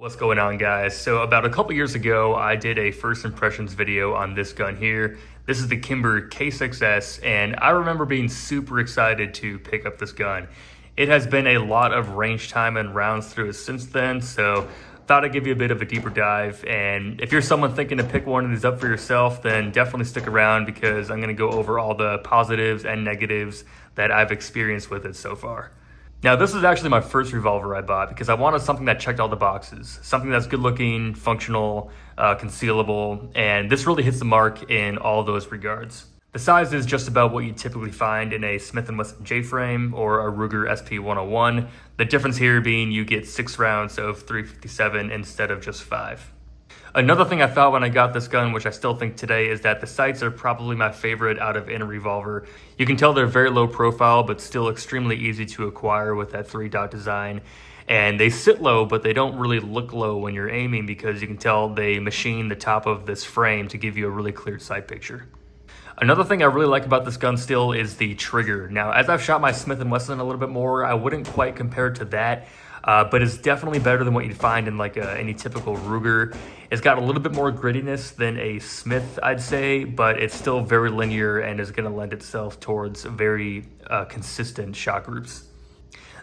What's going on, guys? So about a couple years ago, I did a first impressions video on this gun here. This is the Kimber K6S, and I remember being super excited to pick up this gun. It has been a lot of range time and rounds through it since then, so thought I'd give you a bit of a deeper dive. And if you're someone thinking to pick one of these up for yourself, then definitely stick around because I'm gonna go over all the positives and negatives that I've experienced with it so far. Now, this is actually my first revolver I bought because I wanted something that checked all the boxes. Something that's good looking, functional, concealable, and this really hits the mark in all those regards. The size is just about what you typically find in a Smith & Wesson J-frame or a Ruger SP101. The difference here being you get 6 rounds of .357 instead of just 5. Another thing I thought when I got this gun, which I still think today, is that the sights are probably my favorite out of any revolver. You can tell they're very low profile, but still extremely easy to acquire with that 3-dot design. And they sit low, but they don't really look low when you're aiming because you can tell they machine the top of this frame to give you a really clear sight picture. Another thing I really like about this gun still is the trigger. Now, as I've shot my Smith & Wesson a little bit more, I wouldn't quite compare it to that. But it's definitely better than what you'd find in like any typical Ruger. It's got a little bit more grittiness than a Smith, I'd say, but it's still very linear and is going to lend itself towards very consistent shot groups.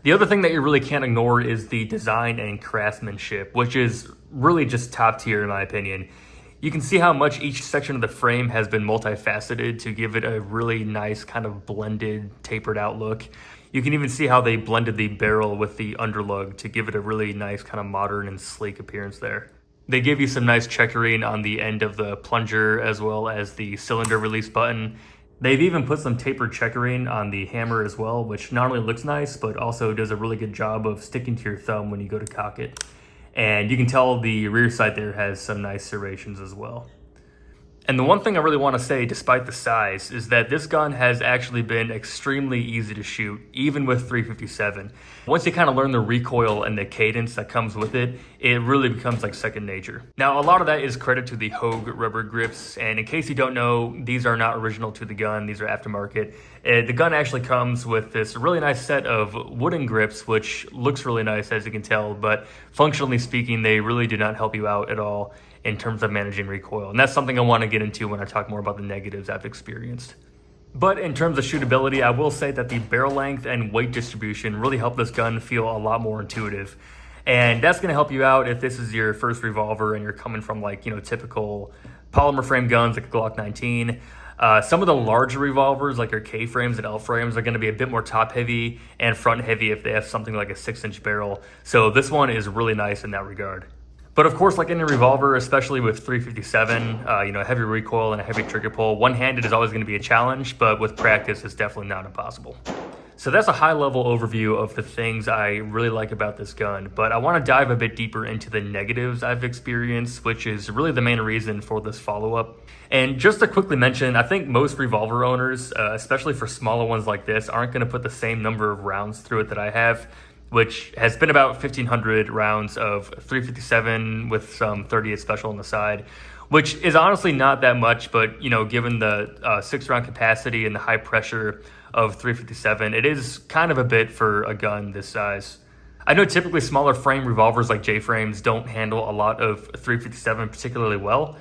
The other thing that you really can't ignore is the design and craftsmanship, which is really just top tier in my opinion. You can see how much each section of the frame has been multifaceted to give it a really nice kind of blended, tapered out look. You can even see how they blended the barrel with the underlug to give it a really nice kind of modern and sleek appearance there. They give you some nice checkering on the end of the plunger as well as the cylinder release button. They've even put some tapered checkering on the hammer as well, which not only looks nice, but also does a really good job of sticking to your thumb when you go to cock it. And you can tell the rear sight there has some nice serrations as well. And the one thing I really want to say, despite the size, is that this gun has actually been extremely easy to shoot, even with .357. Once you kind of learn the recoil and the cadence that comes with it, it really becomes like second nature. Now, a lot of that is credit to the Hogue rubber grips, and in case you don't know, these are not original to the gun, these are aftermarket. The gun actually comes with this really nice set of wooden grips, which looks really nice as you can tell, but functionally speaking, they really do not help you out at all in terms of managing recoil. And that's something I want to get into when I talk more about the negatives I've experienced. But in terms of shootability, I will say that the barrel length and weight distribution really help this gun feel a lot more intuitive. And that's going to help you out if this is your first revolver and you're coming from like, typical polymer frame guns like a Glock 19. Some of the larger revolvers like your K frames and L frames are going to be a bit more top heavy and front heavy if they have something like a 6-inch barrel. So this one is really nice in that regard. But of course, like any revolver, especially with .357, heavy recoil and a heavy trigger pull, one-handed is always going to be a challenge, but with practice, it's definitely not impossible. So that's a high-level overview of the things I really like about this gun, but I want to dive a bit deeper into the negatives I've experienced, which is really the main reason for this follow-up. And just to quickly mention, I think most revolver owners, especially for smaller ones like this, aren't going to put the same number of rounds through it that I have, which has been about 1,500 rounds of .357 with some .38 special on the side, which is honestly not that much, but given the 6-round capacity and the high pressure of .357, it is kind of a bit for a gun this size. I know typically smaller frame revolvers like J-frames don't handle a lot of .357 particularly well,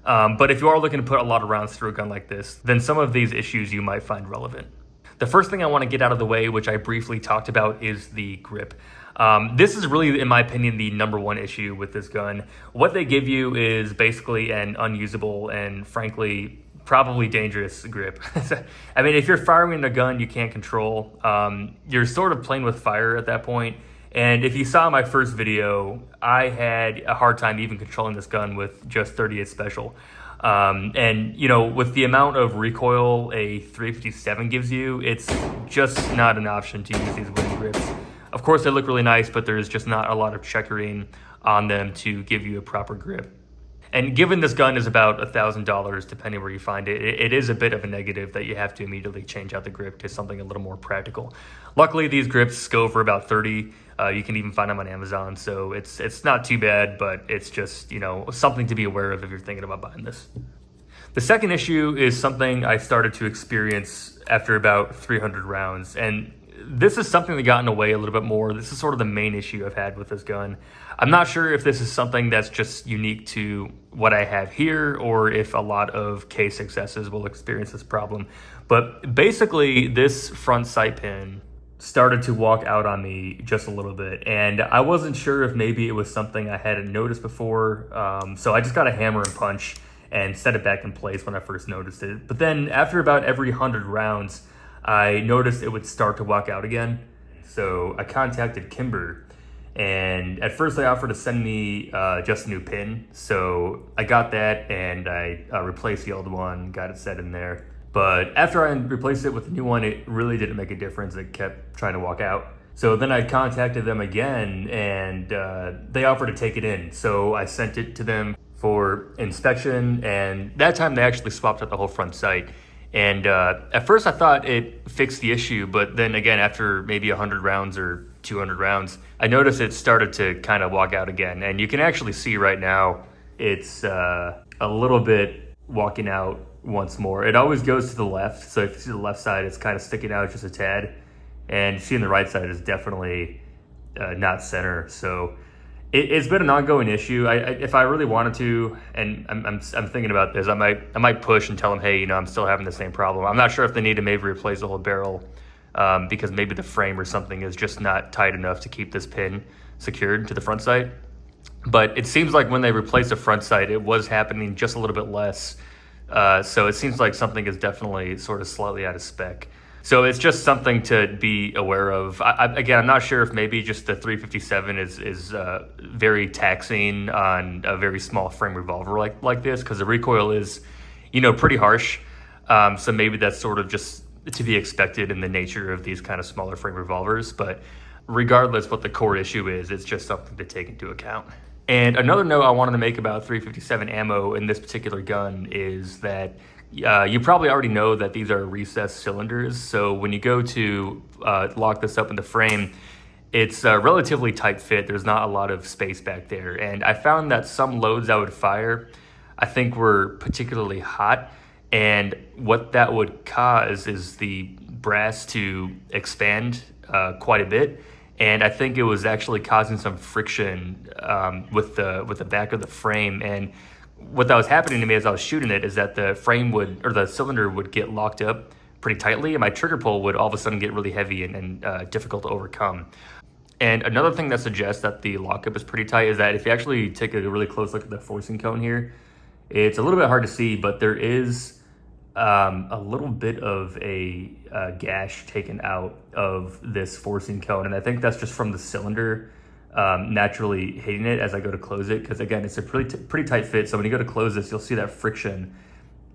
but if you are looking to put a lot of rounds through a gun like this, then some of these issues you might find relevant. The first thing I want to get out of the way, which I briefly talked about, is the grip. This is really, in my opinion, the number one issue with this gun. What they give you is basically an unusable and, frankly, probably dangerous grip. I mean, if you're firing a gun you can't control, you're sort of playing with fire at that point. And if you saw my first video, I had a hard time even controlling this gun with just .38 special. With the amount of recoil a .357 gives you, it's just not an option to use these wooden grips. Of course, they look really nice, but there's just not a lot of checkering on them to give you a proper grip. And given this gun is about $1,000, depending where you find it, it is a bit of a negative that you have to immediately change out the grip to something a little more practical. Luckily, these grips go for about $30. You can even find them on Amazon, so it's not too bad, but it's just something to be aware of if you're thinking about buying this. The second issue is something I started to experience after about 300 rounds, and this is something that got in the way a little bit more. This is sort of the main issue I've had with this gun. I'm not sure if this is something that's just unique to what I have here or if a lot of K6Ss will experience this problem. But basically, this front sight pin started to walk out on me just a little bit, and I wasn't sure if maybe it was something I hadn't noticed before. So I just got a hammer and punch and set it back in place when I first noticed it. But then after about every 100 rounds, I noticed it would start to walk out again. So I contacted Kimber, and at first they offered to send me just a new pin. So I got that, and I replaced the old one, got it set in there. But after I replaced it with a new one, it really didn't make a difference. It kept trying to walk out. So then I contacted them again, and they offered to take it in. So I sent it to them for inspection, and that time they actually swapped out the whole front sight. And at first I thought it fixed the issue, but then again, after maybe 100 rounds or 200 rounds, I noticed it started to kind of walk out again. And you can actually see right now, it's a little bit walking out once more. It always goes to the left. So if you see the left side, it's kind of sticking out just a tad. And seeing the right side is definitely not center. So it's been an ongoing issue. If I really wanted to, and I'm thinking about this, I might push and tell them, hey, I'm still having the same problem. I'm not sure if they need to maybe replace the whole barrel because maybe the frame or something is just not tight enough to keep this pin secured to the front sight. But it seems like when they replaced the front sight, it was happening just a little bit less. So it seems like something is definitely sort of slightly out of spec. So it's just something to be aware of. Again, I'm not sure if maybe just the 357 is very taxing on a very small frame revolver like this, because the recoil is, pretty harsh. So maybe that's sort of just to be expected in the nature of these kind of smaller frame revolvers. But regardless what the core issue is, it's just something to take into account. And another note I wanted to make about 357 ammo in this particular gun is that you probably already know that these are recessed cylinders. So when you go to lock this up in the frame, it's a relatively tight fit. There's not a lot of space back there. And I found that some loads I would fire, I think were particularly hot. And what that would cause is the brass to expand quite a bit. And I think it was actually causing some friction with the back of the frame. And what that was happening to me as I was shooting it is that the frame the cylinder would get locked up pretty tightly, and my trigger pull would all of a sudden get really heavy and difficult to overcome. And another thing that suggests that the lockup is pretty tight is that if you actually take a really close look at the forcing cone here, it's a little bit hard to see, but there is a little bit of a gash taken out of this forcing cone, and I think that's just from the cylinder naturally hitting it as I go to close it, because again, it's a pretty tight fit. So when you go to close this, you'll see that friction,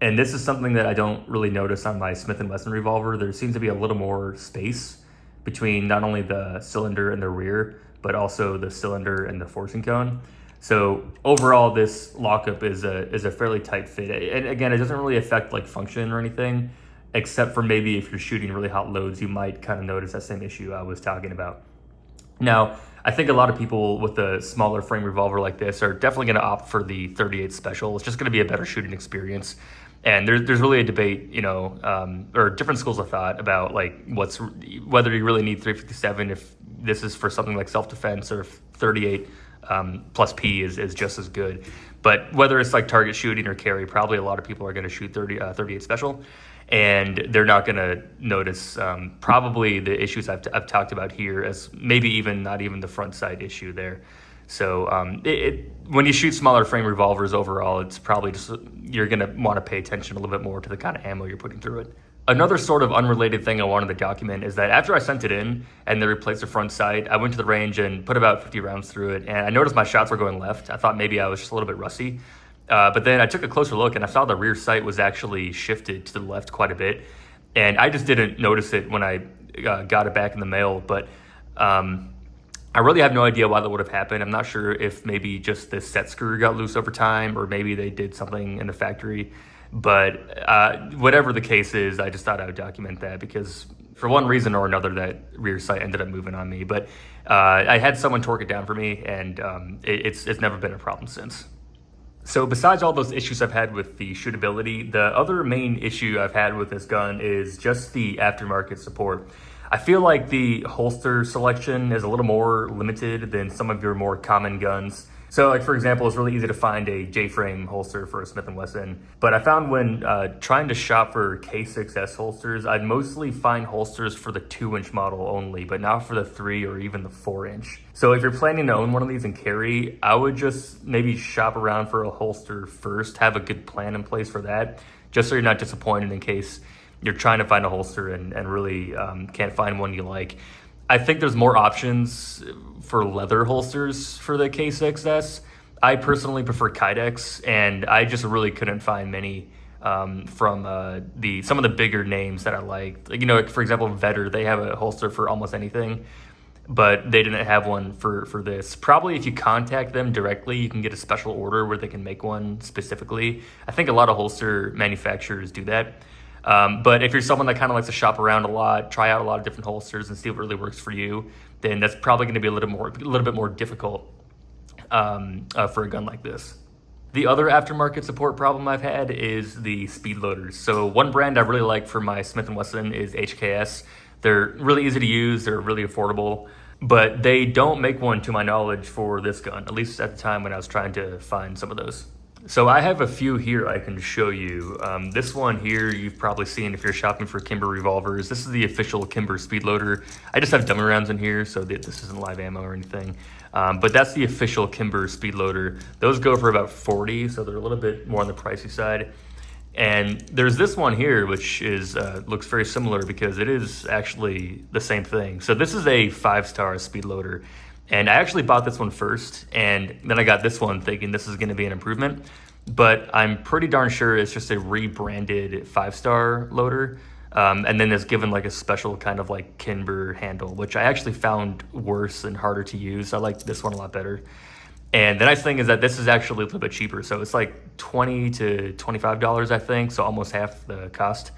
and this is something that I don't really notice on my Smith & Wesson revolver. There seems to be a little more space between not only the cylinder and the rear, but also the cylinder and the forcing cone. So overall, this lockup is a fairly tight fit, and again, it doesn't really affect like function or anything, except for maybe if you're shooting really hot loads, you might kind of notice that same issue I was talking about. Now, I think a lot of people with a smaller frame revolver like this are definitely going to opt for the 38 Special. It's just going to be a better shooting experience. And there's really a debate, or different schools of thought about like whether you really need 357 if this is for something like self-defense, or if 38 plus P is just as good. But whether it's like target shooting or carry, probably a lot of people are going to shoot 38 Special. And they're not going to notice probably the issues I've talked about here, as maybe not even the front sight issue there. So when you shoot smaller frame revolvers overall, it's probably just you're going to want to pay attention a little bit more to the kind of ammo you're putting through it. Another sort of unrelated thing I wanted to document is that after I sent it in and they replaced the front sight, I went to the range and put about 50 rounds through it, and I noticed my shots were going left. I thought maybe I was just a little bit rusty. But then I took a closer look and I saw the rear sight was actually shifted to the left quite a bit. And I just didn't notice it when I got it back in the mail. But I really have no idea why that would have happened. I'm not sure if maybe just the set screw got loose over time, or maybe they did something in the factory. But whatever the case is, I just thought I would document that, because for one reason or another, that rear sight ended up moving on me. But I had someone torque it down for me, and it's never been a problem since. So besides all those issues I've had with the shootability, the other main issue I've had with this gun is just the aftermarket support. I feel like the holster selection is a little more limited than some of your more common guns. So like, for example, it's really easy to find a J-frame holster for a Smith & Wesson. But I found when trying to shop for K6S holsters, I'd mostly find holsters for the 2-inch model only, but not for the 3 or even the 4-inch. So if you're planning to own one of these and carry, I would just maybe shop around for a holster first, have a good plan in place for that, just so you're not disappointed in case you're trying to find a holster and really can't find one you like. I think there's more options for leather holsters for the K6S. I personally prefer Kydex, and I just really couldn't find many from some of the bigger names that I like. You know, for example, Vetter, they have a holster for almost anything, but they didn't have one for this. Probably if you contact them directly, you can get a special order where they can make one specifically. I think a lot of holster manufacturers do that. But if you're someone that kind of likes to shop around a lot, try out a lot of different holsters and see what really works for you, then that's probably going to be a little bit more difficult for a gun like this. The other aftermarket support problem I've had is the speed loaders. So one brand I really like for my Smith & Wesson is HKS. They're really easy to use, they're really affordable, but they don't make one to my knowledge for this gun, at least at the time when I was trying to find some of those. So I have a few here I can show you. This one here you've probably seen if you're shopping for Kimber revolvers. This is the official Kimber speed loader. I just have dummy rounds in here, so this isn't live ammo or anything. But that's the official Kimber speed loader. Those go for about $40, so they're a little bit more on the pricey side. And there's this one here, which is looks very similar because it is actually the same thing. So this is a 5-star speed loader. And I actually bought this one first, and then I got this one thinking this is going to be an improvement. But I'm pretty darn sure it's just a rebranded 5-star loader. And then it's given like a special kind of like Kimber handle, which I actually found worse and harder to use. I like this one a lot better. And the nice thing is that this is actually a little bit cheaper. So it's like $20 to $25, I think. So almost half the cost.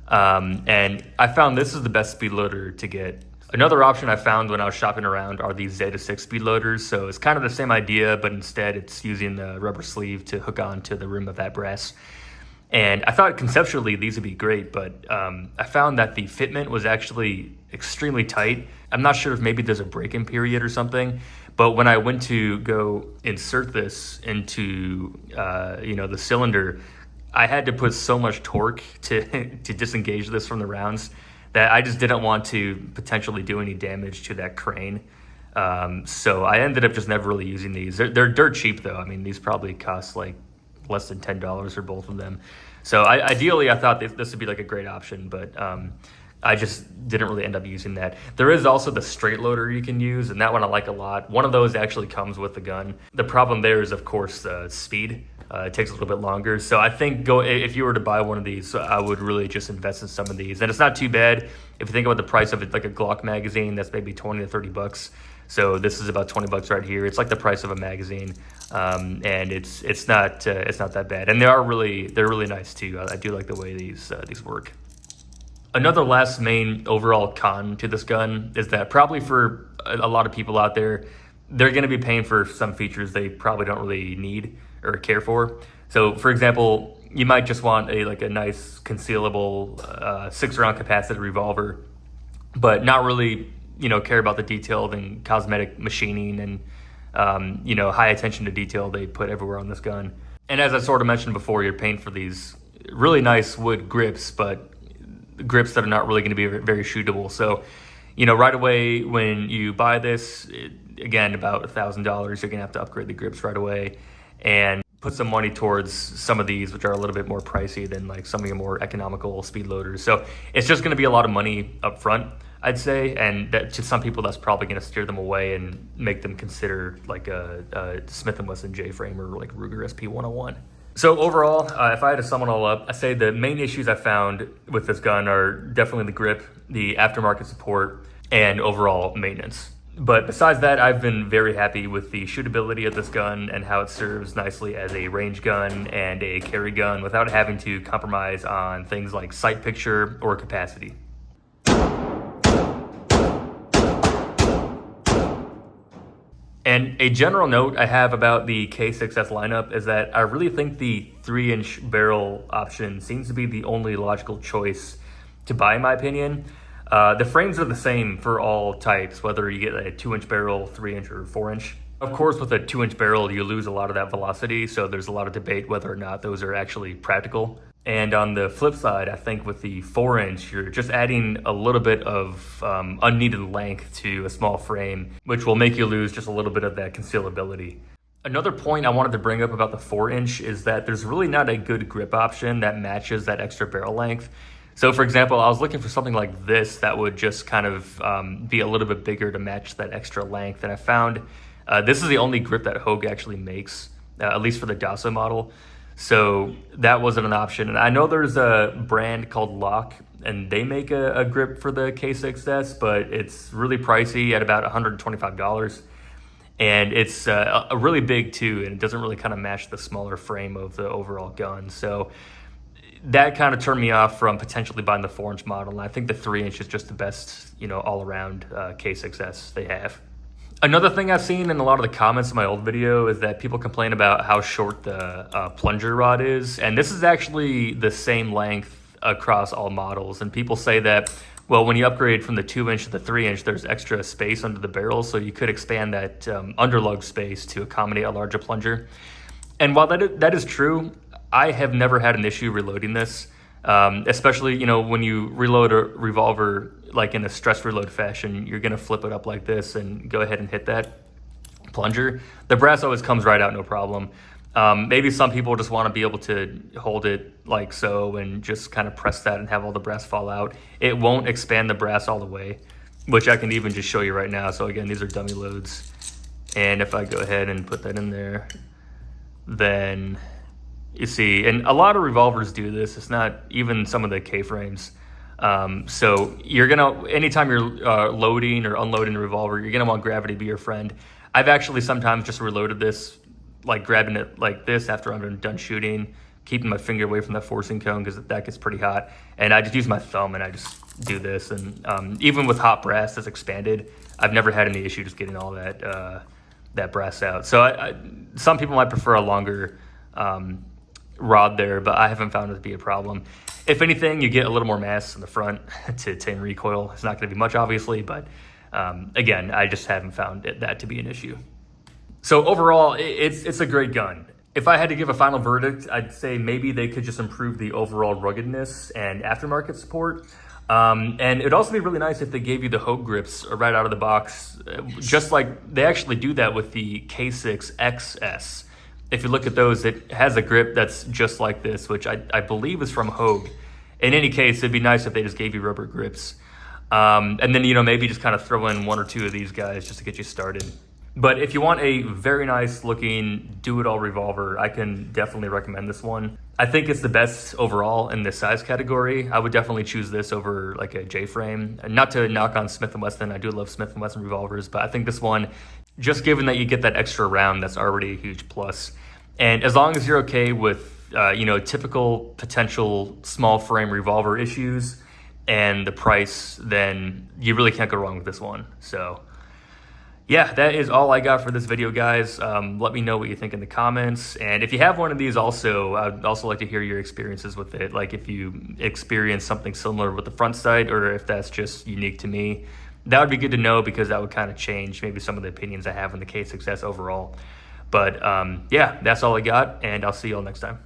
And I found this is the best speed loader to get. Another option I found when I was shopping around are these Zeta 6 speed loaders. So it's kind of the same idea, but instead it's using the rubber sleeve to hook on to the rim of that brass. And I thought conceptually these would be great, but I found that the fitment was actually extremely tight. I'm not sure if maybe there's a break-in period or something, but when I went to go insert this into the cylinder, I had to put so much torque to disengage this from the rounds that I just didn't want to potentially do any damage to that crane. So I ended up just never really using these. They're dirt cheap though. I mean, these probably cost like less than $10 for both of them. So ideally I thought this would be like a great option, but I just didn't really end up using that. There is also the straight loader you can use, and that one I like a lot. One of those actually comes with the gun. The problem there is, of course, the speed. It takes a little bit longer. So I think if you were to buy one of these, I would really just invest in some of these. And it's not too bad. If you think about the price of it, like a Glock magazine, that's maybe 20 to 30 bucks. So this is about 20 bucks right here. It's like the price of a magazine. And it's not that bad. And they're really nice too. I do like the way these work. Another last main overall con to this gun is that probably for a lot of people out there, they're going to be paying for some features they probably don't really need or care for. So for example, you might just want a nice concealable 6-round capacity revolver, but not really care about the detailed and cosmetic machining and high attention to detail they put everywhere on this gun. And as I sort of mentioned before, you're paying for these really nice wood grips, but grips that are not really going to be very shootable. So right away when you buy this, again, about $1,000, you're gonna have to upgrade the grips right away and put some money towards some of these, which are a little bit more pricey than like some of your more economical speed loaders. So it's just gonna be a lot of money up front, I'd say, and that to some people that's probably gonna steer them away and make them consider like a Smith & Wesson J-frame or like Ruger SP101. So overall, if I had to sum it all up, I say the main issues I found with this gun are definitely the grip, the aftermarket support, and overall maintenance. But besides that, I've been very happy with the shootability of this gun and how it serves nicely as a range gun and a carry gun without having to compromise on things like sight picture or capacity. And a general note I have about the K6S lineup is that I really think the 3-inch barrel option seems to be the only logical choice to buy, in my opinion. The frames are the same for all types, whether you get a 2-inch barrel, 3-inch, or 4-inch. Of course, with a 2-inch barrel, you lose a lot of that velocity, so there's a lot of debate whether or not those are actually practical. And on the flip side, I think with the 4-inch, you're just adding a little bit of unneeded length to a small frame, which will make you lose just a little bit of that concealability. Another point I wanted to bring up about the 4-inch is that there's really not a good grip option that matches that extra barrel length. So for example, I was looking for something like this that would just kind of be a little bit bigger to match that extra length. And I found this is the only grip that Hogue actually makes, at least for the DASA model. So that wasn't an option. And I know there's a brand called Lock, and they make a grip for the K6S, but it's really pricey at about $125. And it's a really big too, and it doesn't really kind of match the smaller frame of the overall gun. So that kind of turned me off from potentially buying the 4-inch model. And I think the 3-inch is just the best, all around K6S they have. Another thing I've seen in a lot of the comments in my old video is that people complain about how short the plunger rod is. And this is actually the same length across all models. And people say that, well, when you upgrade from the 2-inch to the 3-inch, there's extra space under the barrel. So you could expand that underlug space to accommodate a larger plunger. And while that is true, I have never had an issue reloading this, especially, when you reload a revolver like in a stress reload fashion, you're going to flip it up like this and go ahead and hit that plunger. The brass always comes right out, no problem. Maybe some people just want to be able to hold it like so and just kind of press that and have all the brass fall out. It won't expand the brass all the way, which I can even just show you right now. So again, these are dummy loads. And if I go ahead and put that in there, then you see, and a lot of revolvers do this. It's not even some of the K-frames. So you're gonna, anytime you're loading or unloading a revolver, you're gonna want gravity to be your friend. I've actually sometimes just reloaded this, like grabbing it like this after I'm done shooting, keeping my finger away from that forcing cone because that gets pretty hot. And I just use my thumb and I just do this. And even with hot brass that's expanded, I've never had any issue just getting all that brass out. So some people might prefer a longer rod there, but I haven't found it to be a problem. If anything, you get a little more mass in the front to tame recoil. It's not going to be much, obviously, but again, I just haven't found that to be an issue. So overall, it's a great gun. If I had to give a final verdict, I'd say maybe they could just improve the overall ruggedness and aftermarket support. And it'd also be really nice if they gave you the Hogue grips right out of the box, just like they actually do that with the K6S. If you look at those, it has a grip that's just like this, which I believe is from Hogue. In any case, it'd be nice if they just gave you rubber grips. And then, maybe just kind of throw in 1 or 2 of these guys just to get you started. But if you want a very nice looking do-it-all revolver, I can definitely recommend this one. I think it's the best overall in this size category. I would definitely choose this over like a J-frame. Not to knock on Smith & Wesson, I do love Smith & Wesson revolvers, but I think this one, just given that you get that extra round, that's already a huge plus. And as long as you're okay with, typical potential small frame revolver issues and the price, then you really can't go wrong with this one. So yeah, that is all I got for this video, guys. Let me know what you think in the comments. And if you have one of these also, I'd also like to hear your experiences with it. Like if you experience something similar with the front sight, or if that's just unique to me, that would be good to know, because that would kind of change maybe some of the opinions I have on the K6S overall. But yeah, that's all I got, and I'll see you all next time.